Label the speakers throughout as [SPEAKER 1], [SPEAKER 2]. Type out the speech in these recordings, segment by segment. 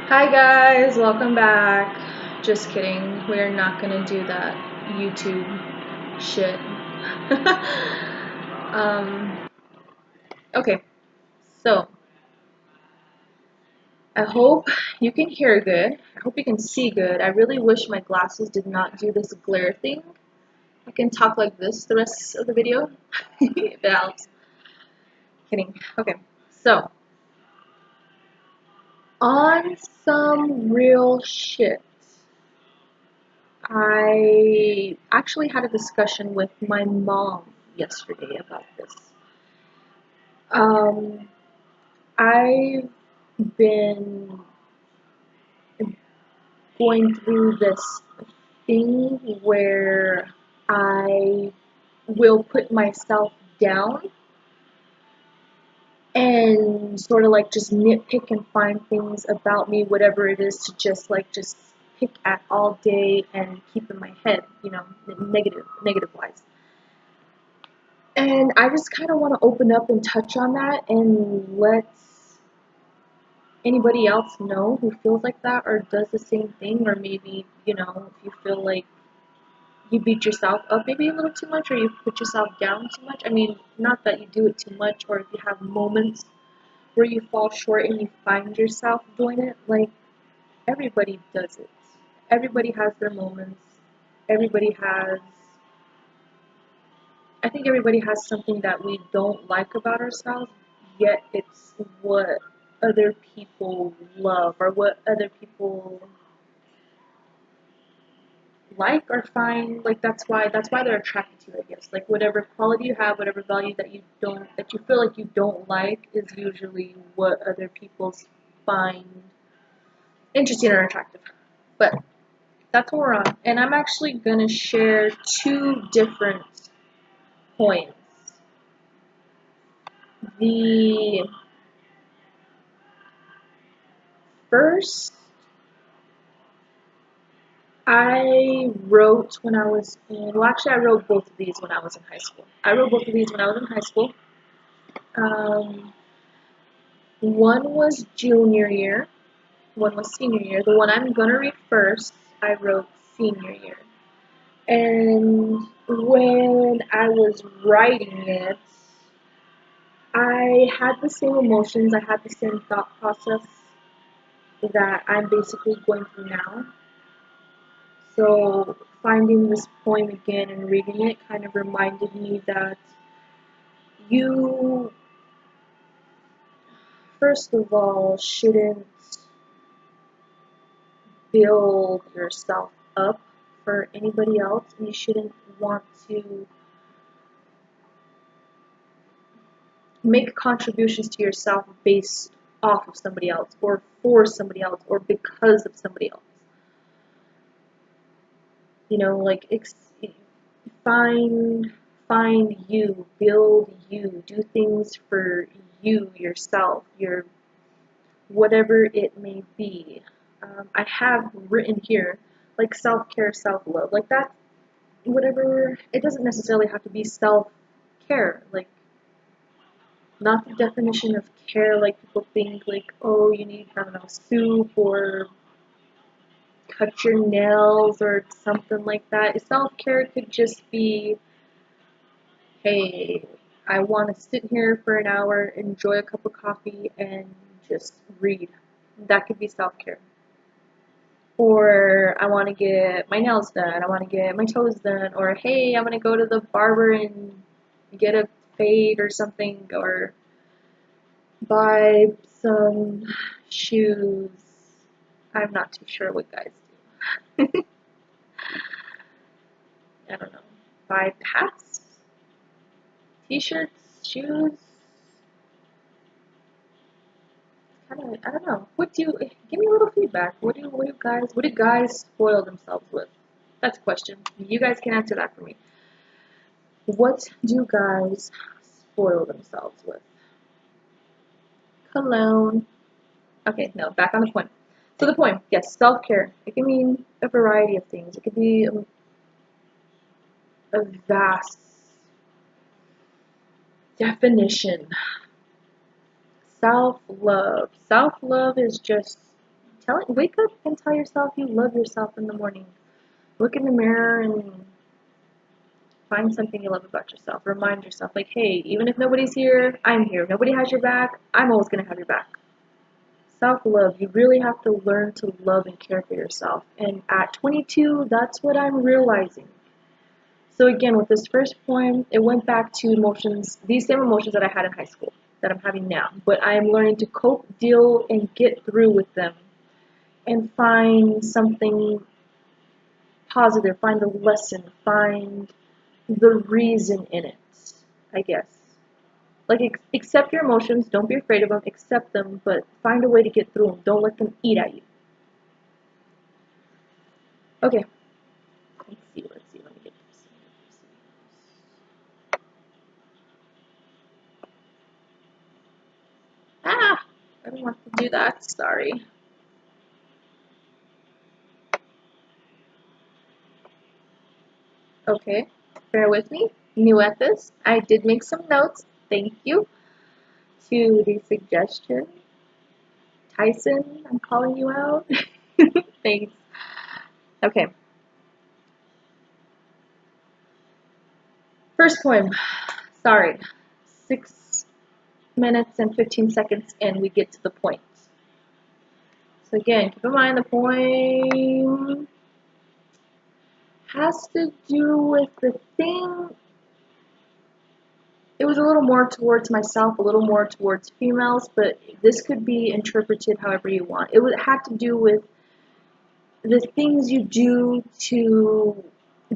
[SPEAKER 1] Hi guys, welcome back. Just kidding, we're not gonna do that YouTube shit. um, okay, so I hope you can hear good. I hope you can see good. I really wish my glasses did not do this glare thing. I can talk like this the rest of the video if it helps. Kidding. Okay, so on some real shit. I actually had a discussion with my mom yesterday about this. Um, I've been going through this thing where I will put myself down and sort of like just nitpick and find things about me, whatever it is, to just pick at all day and keep in my head, negative wise. And I just kind of want to open up and touch on that and let anybody else know who feels like that or does the same thing, or maybe, if you feel like you beat yourself up maybe a little too much or you put yourself down too much. I mean, not that you do it too much, or if you have moments where you fall short and you find yourself doing it, like everybody does it. Everybody has their moments. Everybody has I think everybody has something that we don't like about ourselves, yet it's what other people love or what other people like or find. Like that's why they're attracted to it, I guess. Like whatever quality you have, whatever value that you feel like you don't like is usually what other people find interesting or attractive. But that's what we're on. And I'm actually gonna share two different points. The first I wrote when I was in, well, actually, I wrote both of these when I was in high school. I wrote both of these when I was in high school. Um, one was junior year, one was senior year. The one I'm going to read first, I wrote senior year. And when I was writing it, I had the same emotions, I had the same thought process that I'm basically going through now. So finding this poem again and reading it kind of reminded me that you, first of all, shouldn't build yourself up for anybody else, and you shouldn't want to make contributions to yourself based off of somebody else or for somebody else or because of somebody else. Like find find you, build you, do things for you, yourself, your whatever it may be. I have written here like self-care, self-love, like that, whatever. It doesn't necessarily have to be self-care, like not the definition of care like people think, like, oh, you need, I don't know, soup or cut your nails or something like that. Self-care could just be, hey, I want to sit here for an hour, enjoy a cup of coffee, and just read. That could be self-care. Or I want to get my nails done, I want to get my toes done, or hey, I'm going to go to the barber and get a fade or something, or buy some shoes. I'm not too sure what guys do. I don't know. Buy hats, t-shirts, shoes. I don't know. Give me a little feedback. What do guys spoil themselves with? That's a question. You guys can answer that for me. What do guys spoil themselves with? Cologne. Okay, no, back on the point. So the point, yes, self-care. It can mean a variety of things. It could be a vast definition. Self-love. Self-love is just wake up and tell yourself you love yourself in the morning. Look in the mirror and find something you love about yourself. Remind yourself, like, hey, even if nobody's here, I'm here. If nobody has your back, I'm always going to have your back. Self-love. You really have to learn to love and care for yourself. And at 22, that's what I'm realizing. So again, with this first poem, it went back to emotions, these same emotions that I had in high school, that I'm having now. But I am learning to cope, deal, and get through with them. And find something positive, find a lesson, find the reason in it, I guess. Like, accept your emotions, don't be afraid of them, accept them, but find a way to get through them. Don't let them eat at you. Okay, let's see, let me get this. Ah, I don't want to do that, sorry. Okay, bear with me, new at this. I did make some notes, thank you to the suggestion. Tyson, I'm calling you out. Thanks. Okay. First poem. Sorry. 6 minutes and 15 seconds and we get to the point. So again, keep in mind the poem has to do with the thing. It was a little more towards myself, a little more towards females, but this could be interpreted however you want. It had to do with the things you do to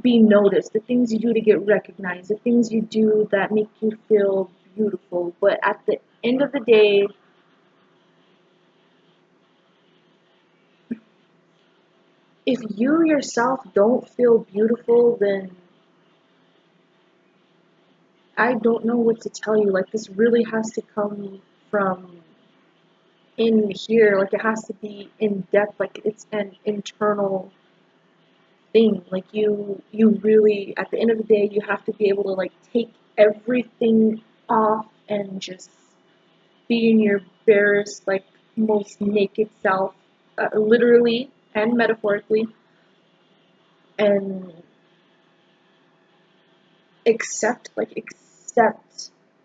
[SPEAKER 1] be noticed, the things you do to get recognized, the things you do that make you feel beautiful. But at the end of the day, if you yourself don't feel beautiful, then I don't know what to tell you. Like, this really has to come from in here. Like, it has to be in depth. Like, it's an internal thing. Like, you really, at the end of the day, you have to be able to, like, take everything off and just be in your barest, like, most naked self, literally and metaphorically, and accept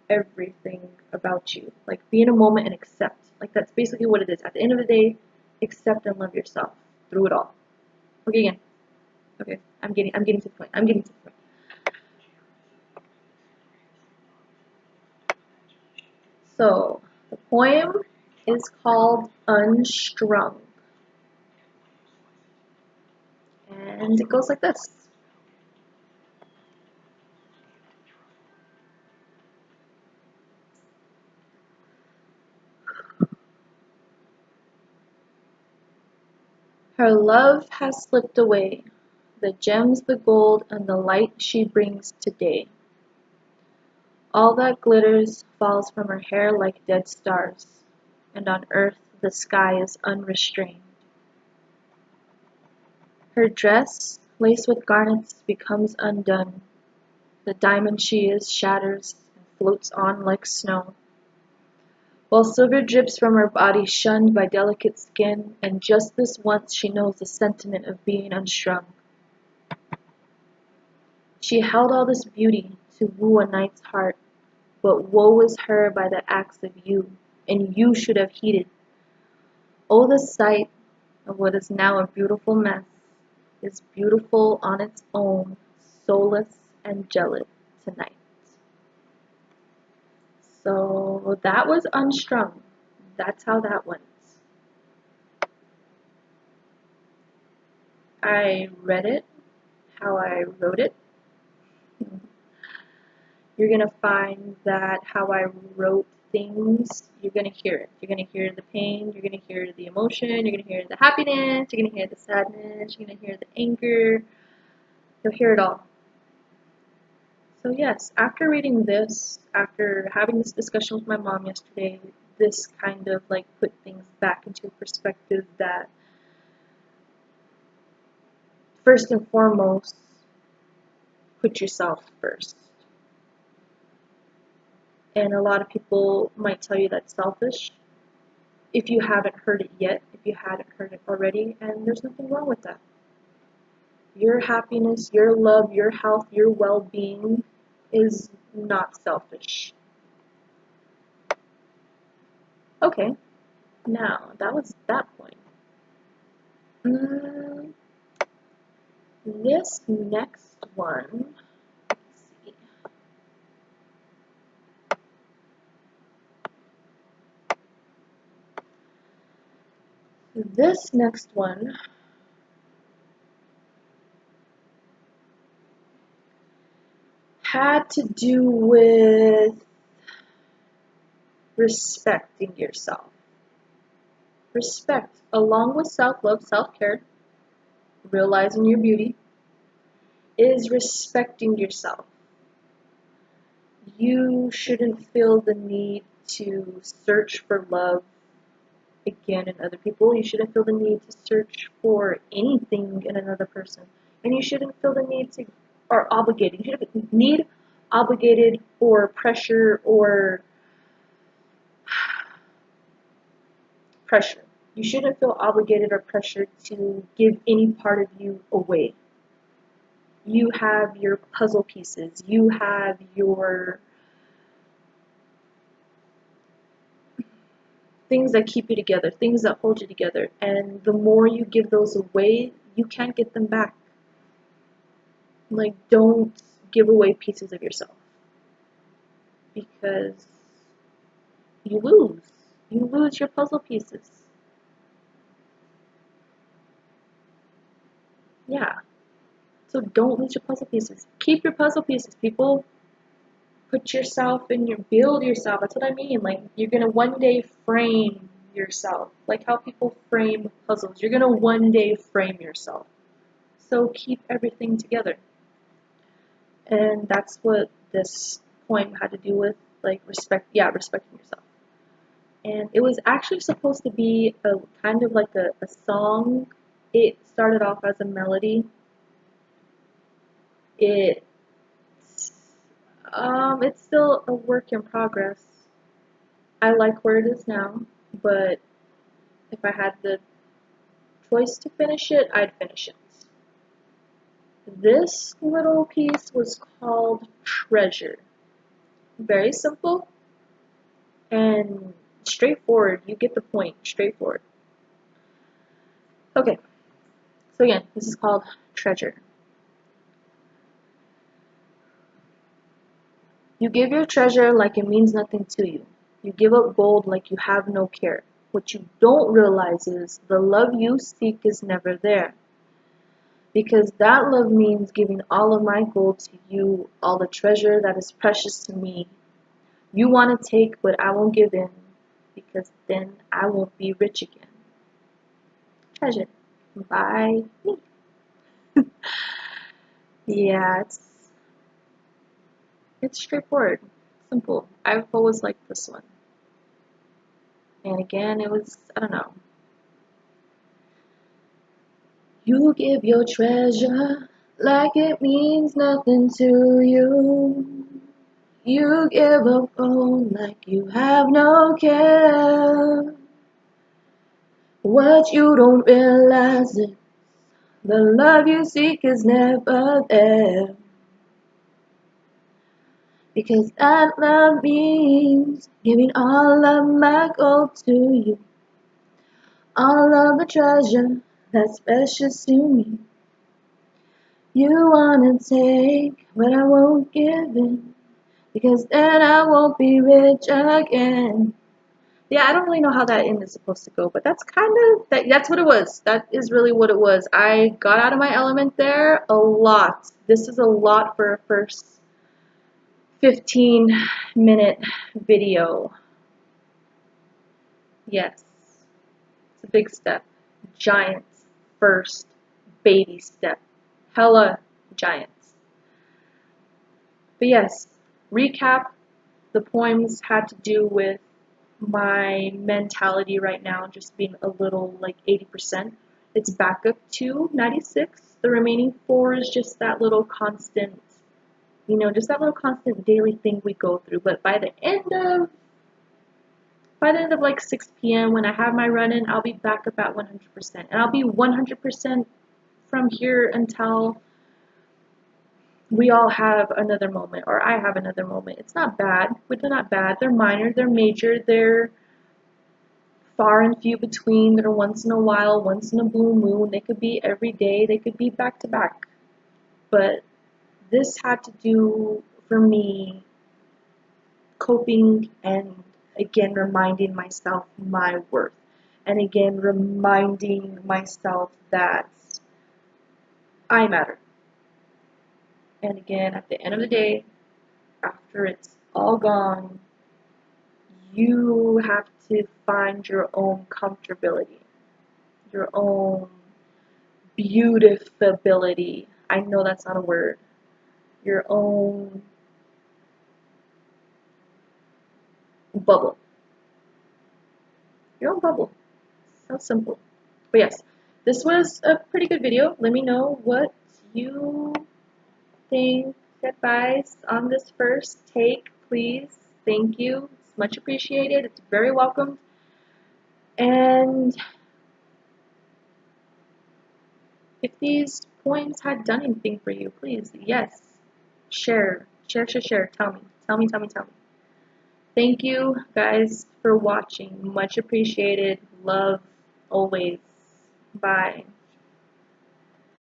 [SPEAKER 1] everything about you. Like, be in a moment and accept. Like, that's basically what it is. At the end of the day, accept and love yourself through it all. Okay, again. Okay, I'm getting to the point. So, the poem is called Unstrung. And it goes like this. Her love has slipped away, the gems, the gold, and the light she brings today. All that glitters falls from her hair like dead stars, and on earth the sky is unrestrained. Her dress, laced with garnets, becomes undone. The diamond she is shatters and floats on like snow. While silver drips from her body shunned by delicate skin, and just this once she knows the sentiment of being unstrung. She held all this beauty to woo a knight's heart, but woe is her by the acts of you, and you should have heeded. Oh, the sight of what is now a beautiful mess is beautiful on its own, soulless and jealous tonight. So that was Unstrung. That's how that went. I read it how I wrote it. You're going to find that how I wrote things, you're going to hear it. You're going to hear the pain, you're going to hear the emotion, you're going to hear the happiness, you're going to hear the sadness, you're going to hear the anger. You'll hear it all. So yes, after reading this, after having this discussion with my mom yesterday, this kind of like put things back into perspective that first and foremost, put yourself first. And a lot of people might tell you that's selfish, if you haven't heard it yet, if you hadn't heard it already, and there's nothing wrong with that. Your happiness, your love, your health, your well-being is not selfish. Okay, now that was that point. This next one, let's see. This next one had to do with respecting yourself. Respect, along with self-love, self-care, realizing your beauty, is respecting yourself. You shouldn't feel the need to search for love again in other people. You shouldn't feel the need to search for anything in another person. And you shouldn't feel the need to, or obligated. You shouldn't need obligated or pressure or pressure. You shouldn't feel obligated or pressured to give any part of you away. You have your puzzle pieces. You have your things that keep you together, things that hold you together. And the more you give those away, you can't get them back. Like, don't give away pieces of yourself, because you lose. You lose your puzzle pieces. Yeah. So don't lose your puzzle pieces. Keep your puzzle pieces, people. Put yourself in your, build yourself. That's what I mean. Like, you're gonna one day frame yourself. Like how people frame puzzles. You're gonna one day frame yourself. So keep everything together. And that's what this poem had to do with, like, respecting yourself. And it was actually supposed to be a kind of like a song. It started off as a melody. It's still a work in progress. I like where it is now, but if I had the choice to finish it, I'd finish it. This little piece was called Treasure. Very simple and straightforward. You get the point. Straightforward. Okay, so again, this is called Treasure. You give your treasure like it means nothing to you. You give up gold like you have no care. What you don't realize is the love you seek is never there. Because that love means giving all of my gold to you, all the treasure that is precious to me. You want to take, but I won't give in, because then I won't be rich again. Treasure by me. Yeah, it's straightforward, simple. I've always liked this one. And again, it was, I don't know. You give your treasure like it means nothing to you. You give up gold like you have no care. What you don't realize is the love you seek is never there. Because that love means giving all of my gold to you. All of the treasure that's precious to me. You wanna take, but I won't give in, because then I won't be rich again. Yeah, I don't really know how that end is supposed to go, but that's kind of, that's what it was. That is really what it was. I got out of my element there a lot. This is a lot for a first 15-minute video. Yes, it's a big step. Giant first baby step. Hella giants. But yes, recap, the poems had to do with my mentality right now just being a little like 80%. It's back up to 96. The remaining 4 is just that little constant, just that little constant daily thing we go through. But by the end of by the end of like 6 p.m. when I have my run-in, I'll be back about 100%. And I'll be 100% from here until we all have another moment, or I have another moment. It's not bad, but they're not bad. They're minor, they're major, they're far and few between. They're once in a while, once in a blue moon. They could be every day, they could be back to back. But this had to do, for me, coping and again reminding myself my worth. And again reminding myself that I matter. And again, at the end of the day, after it's all gone, you have to find your own comfortability, your own beautifability. I know that's not a word. Your own bubble. Your own bubble. So simple. But yes, this was a pretty good video. Let me know what you think, advice on this first take, please. Thank you. It's much appreciated. It's very welcome. And if these points had done anything for you, please, yes, share. Share. Tell me. Tell me. Thank you, guys, for watching. Much appreciated. Love, always. Bye.